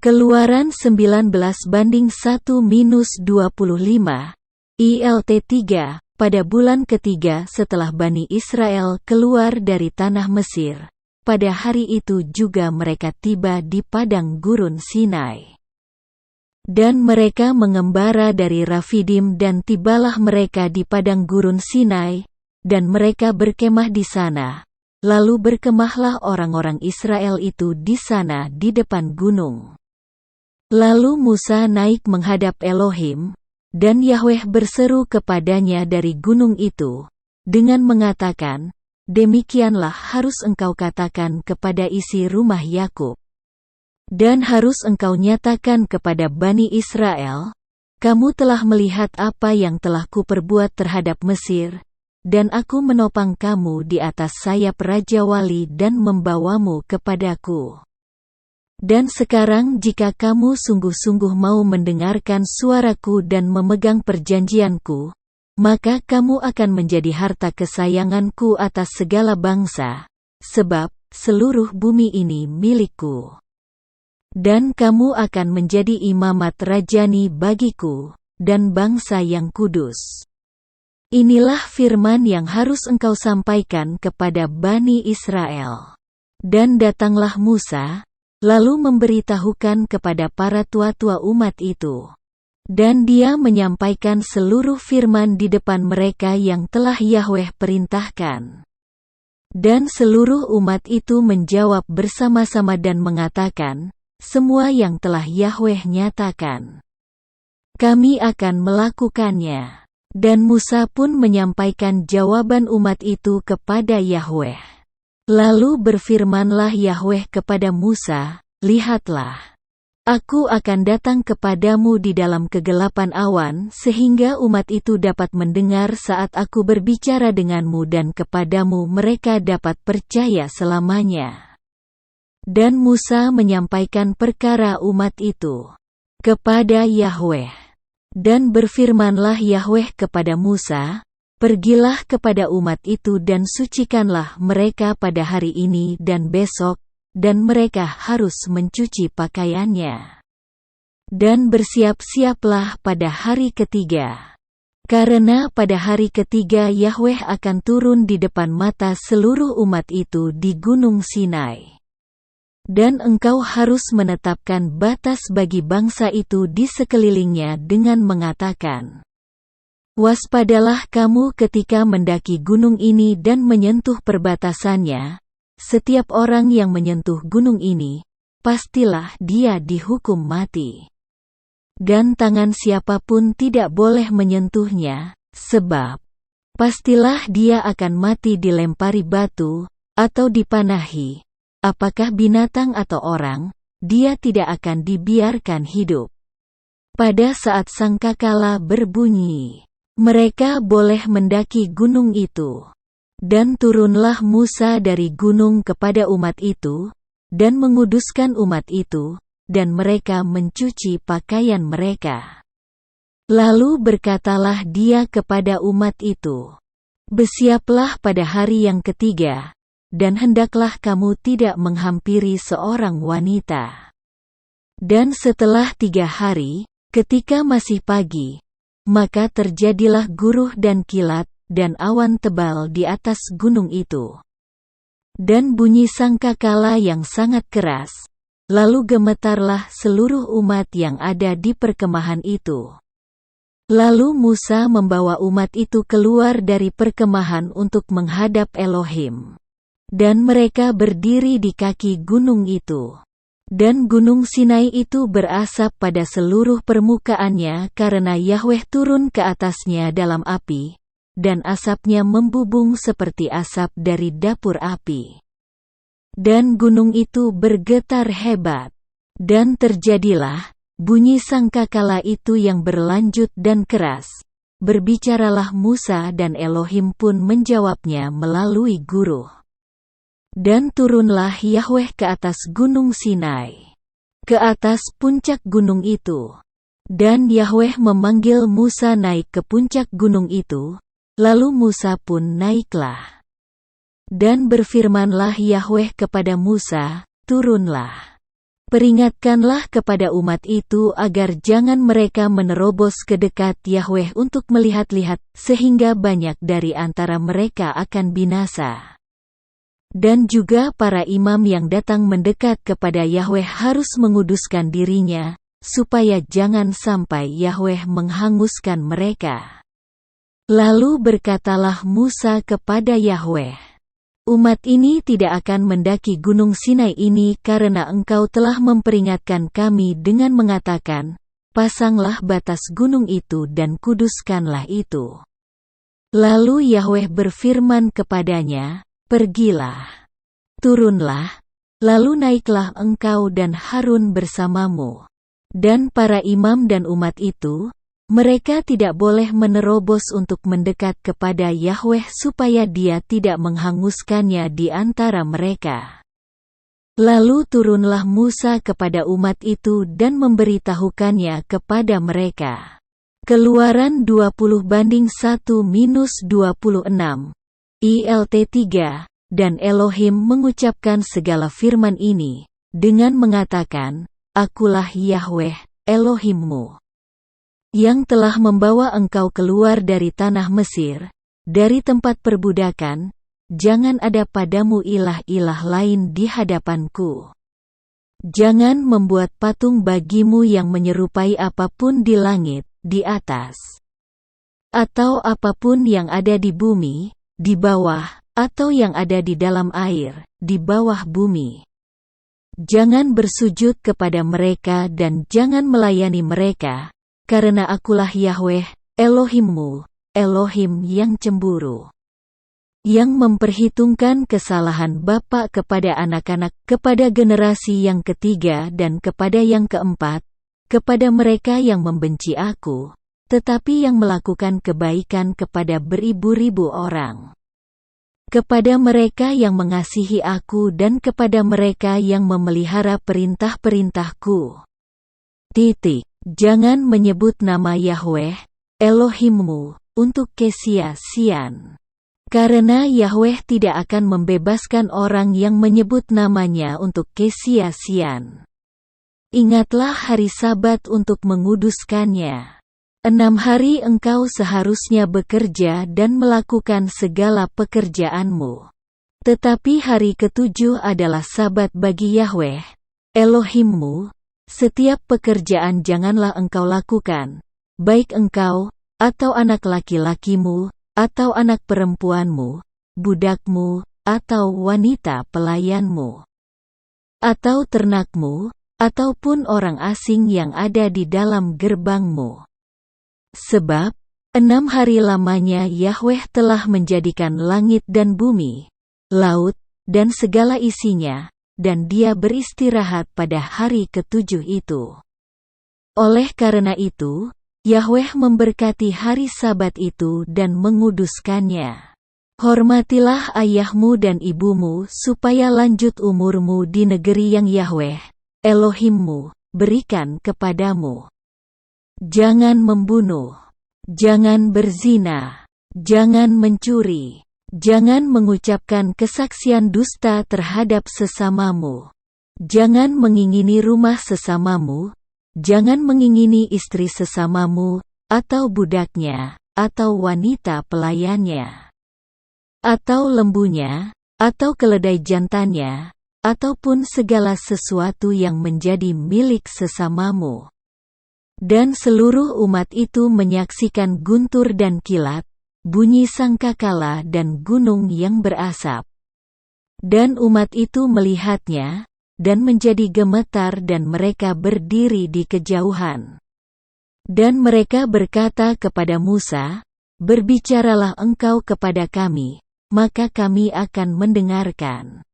Keluaran 19:1-25, ILT 3, pada bulan ketiga setelah Bani Israel keluar dari tanah Mesir, pada hari itu juga mereka tiba di padang gurun Sinai. Dan mereka mengembara dari Rafidim dan tibalah mereka di padang gurun Sinai, dan mereka berkemah di sana. Lalu berkemahlah orang-orang Israel itu di sana di depan gunung. Lalu Musa naik menghadap Elohim, dan Yahweh berseru kepadanya dari gunung itu, dengan mengatakan, "Demikianlah harus engkau katakan kepada isi rumah Yakub. Dan harus engkau nyatakan kepada Bani Israel, kamu telah melihat apa yang telah kuperbuat terhadap Mesir, dan aku menopang kamu di atas sayap Raja Wali dan membawamu kepadaku. Dan sekarang jika kamu sungguh-sungguh mau mendengarkan suaraku dan memegang perjanjianku, maka kamu akan menjadi harta kesayanganku atas segala bangsa, sebab seluruh bumi ini milikku. Dan kamu akan menjadi imamat rajani bagiku, dan bangsa yang kudus." Inilah firman yang harus engkau sampaikan kepada Bani Israel. Dan datanglah Musa, lalu memberitahukan kepada para tua-tua umat itu. Dan dia menyampaikan seluruh firman di depan mereka yang telah Yahweh perintahkan. Dan seluruh umat itu menjawab bersama-sama dan mengatakan, "Semua yang telah Yahweh nyatakan, kami akan melakukannya." Dan Musa pun menyampaikan jawaban umat itu kepada Yahweh. Lalu berfirmanlah Yahweh kepada Musa, "Lihatlah, aku akan datang kepadamu di dalam kegelapan awan sehingga umat itu dapat mendengar saat aku berbicara denganmu dan kepadamu mereka dapat percaya selamanya." Dan Musa menyampaikan perkara umat itu kepada Yahweh. Dan berfirmanlah Yahweh kepada Musa, "Pergilah kepada umat itu dan sucikanlah mereka pada hari ini dan besok, dan mereka harus mencuci pakaiannya. Dan bersiap-siaplah pada hari ketiga. Karena pada hari ketiga Yahweh akan turun di depan mata seluruh umat itu di Gunung Sinai. Dan engkau harus menetapkan batas bagi bangsa itu di sekelilingnya dengan mengatakan, waspadalah kamu ketika mendaki gunung ini dan menyentuh perbatasannya. Setiap orang yang menyentuh gunung ini, pastilah dia dihukum mati. Dan tangan siapapun tidak boleh menyentuhnya, sebab pastilah dia akan mati dilempari batu, atau dipanahi. Apakah binatang atau orang, dia tidak akan dibiarkan hidup. Pada saat sangkakala berbunyi, mereka boleh mendaki gunung itu. Dan turunlah Musa dari gunung kepada umat itu, dan menguduskan umat itu, dan mereka mencuci pakaian mereka. Lalu berkatalah dia kepada umat itu, "Bersiaplah pada hari yang ketiga, dan hendaklah kamu tidak menghampiri seorang wanita." Dan setelah 3 hari, ketika masih pagi, maka terjadilah guruh dan kilat, dan awan tebal di atas gunung itu. Dan bunyi sangkakala yang sangat keras, lalu gemetarlah seluruh umat yang ada di perkemahan itu. Lalu Musa membawa umat itu keluar dari perkemahan untuk menghadap Elohim. Dan mereka berdiri di kaki gunung itu. Dan gunung Sinai itu berasap pada seluruh permukaannya karena Yahweh turun ke atasnya dalam api, dan asapnya membubung seperti asap dari dapur api. Dan gunung itu bergetar hebat. Dan terjadilah bunyi sangkakala itu yang berlanjut dan keras. Berbicaralah Musa dan Elohim pun menjawabnya melalui guruh. Dan turunlah Yahweh ke atas gunung Sinai, ke atas puncak gunung itu. Dan Yahweh memanggil Musa naik ke puncak gunung itu, lalu Musa pun naiklah. Dan berfirmanlah Yahweh kepada Musa, "Turunlah. Peringatkanlah kepada umat itu agar jangan mereka menerobos ke dekat Yahweh untuk melihat-lihat, sehingga banyak dari antara mereka akan binasa. Dan juga para imam yang datang mendekat kepada Yahweh harus menguduskan dirinya, supaya jangan sampai Yahweh menghanguskan mereka. Lalu berkatalah Musa kepada Yahweh, "Umat ini tidak akan mendaki gunung Sinai ini karena engkau telah memperingatkan kami dengan mengatakan, pasanglah batas gunung itu dan kuduskanlah itu." Lalu Yahweh berfirman kepadanya, "Pergilah, turunlah, lalu naiklah engkau dan Harun bersamamu. Dan para imam dan umat itu, mereka tidak boleh menerobos untuk mendekat kepada Yahweh supaya Dia tidak menghanguskannya di antara mereka." Lalu turunlah Musa kepada umat itu dan memberitahukannya kepada mereka. Keluaran 20:1-26, ILT 3, dan Elohim mengucapkan segala firman ini, dengan mengatakan, "Akulah Yahweh, Elohimmu, yang telah membawa engkau keluar dari tanah Mesir, dari tempat perbudakan. Jangan ada padamu ilah-ilah lain di hadapanku. Jangan membuat patung bagimu yang menyerupai apapun di langit, di atas, atau apapun yang ada di bumi, di bawah, atau yang ada di dalam air, di bawah bumi. Jangan bersujud kepada mereka dan jangan melayani mereka, karena akulah Yahweh, Elohimmu, Elohim yang cemburu, yang memperhitungkan kesalahan bapa kepada anak-anak, kepada generasi yang ketiga dan kepada yang keempat, kepada mereka yang membenci aku, tetapi yang melakukan kebaikan kepada beribu-ribu orang. Kepada mereka yang mengasihi aku dan kepada mereka yang memelihara perintah-perintahku. Jangan menyebut nama Yahweh, Elohimmu, untuk kesia-siaan. Karena Yahweh tidak akan membebaskan orang yang menyebut namanya untuk kesia-siaan. Ingatlah hari Sabat untuk menguduskannya. 6 hari engkau seharusnya bekerja dan melakukan segala pekerjaanmu. Tetapi hari ke-7 adalah Sabat bagi Yahweh, Elohimmu. Setiap pekerjaan janganlah engkau lakukan, baik engkau, atau anak laki-lakimu, atau anak perempuanmu, budakmu, atau wanita pelayanmu, atau ternakmu, ataupun orang asing yang ada di dalam gerbangmu. Sebab 6 hari lamanya Yahweh telah menjadikan langit dan bumi, laut, dan segala isinya, dan Dia beristirahat pada hari ke-7 itu. Oleh karena itu, Yahweh memberkati hari Sabat itu dan menguduskannya. Hormatilah ayahmu dan ibumu supaya lanjut umurmu di negeri yang Yahweh, Elohimmu, berikan kepadamu. Jangan membunuh, jangan berzina, jangan mencuri, jangan mengucapkan kesaksian dusta terhadap sesamamu, jangan mengingini rumah sesamamu, jangan mengingini istri sesamamu, atau budaknya, atau wanita pelayannya, atau lembunya, atau keledai jantannya, ataupun segala sesuatu yang menjadi milik sesamamu. Dan seluruh umat itu menyaksikan guntur dan kilat, bunyi sangkakala dan gunung yang berasap. Dan umat itu melihatnya, dan menjadi gemetar dan mereka berdiri di kejauhan. Dan mereka berkata kepada Musa, "Berbicaralah engkau kepada kami, maka kami akan mendengarkan.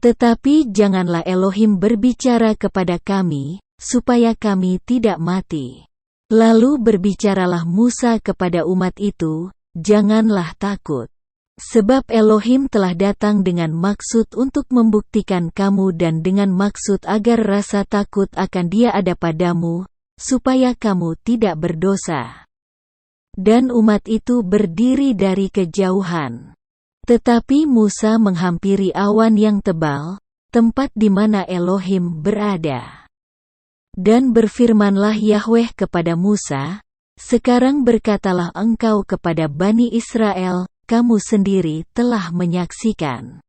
Tetapi janganlah Elohim berbicara kepada kami, supaya kami tidak mati." Lalu berbicaralah Musa kepada umat itu, "Janganlah takut. Sebab Elohim telah datang dengan maksud untuk membuktikan kamu dan dengan maksud agar rasa takut akan Dia ada padamu, supaya kamu tidak berdosa." Dan umat itu berdiri dari kejauhan. Tetapi Musa menghampiri awan yang tebal, tempat di mana Elohim berada. Dan berfirmanlah Yahweh kepada Musa, sekarang berkatalah engkau kepada Bani Israel, kamu sendiri telah menyaksikan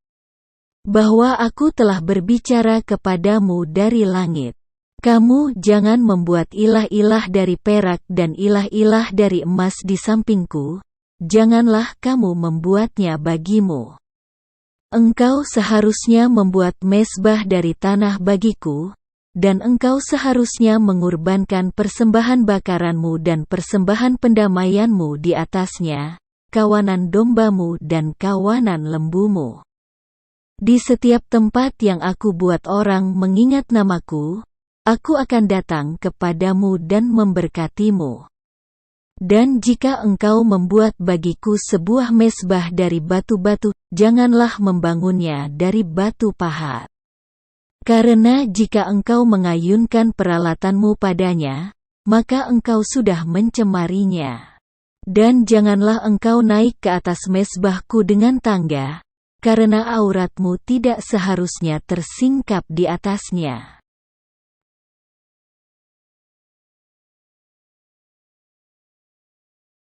bahwa aku telah berbicara kepadamu dari langit. Kamu jangan membuat ilah-ilah dari perak dan ilah-ilah dari emas di sampingku, janganlah kamu membuatnya bagimu. Engkau seharusnya membuat mezbah dari tanah bagiku, dan engkau seharusnya mengorbankan persembahan bakaranmu dan persembahan pendamaianmu di atasnya, kawanan dombamu dan kawanan lembumu. Di setiap tempat yang aku buat orang mengingat namaku, aku akan datang kepadamu dan memberkatimu. Dan jika engkau membuat bagiku sebuah mezbah dari batu-batu, janganlah membangunnya dari batu pahat. Karena jika engkau mengayunkan peralatanmu padanya, maka engkau sudah mencemarinya. Dan janganlah engkau naik ke atas mezbahku dengan tangga, karena auratmu tidak seharusnya tersingkap di atasnya.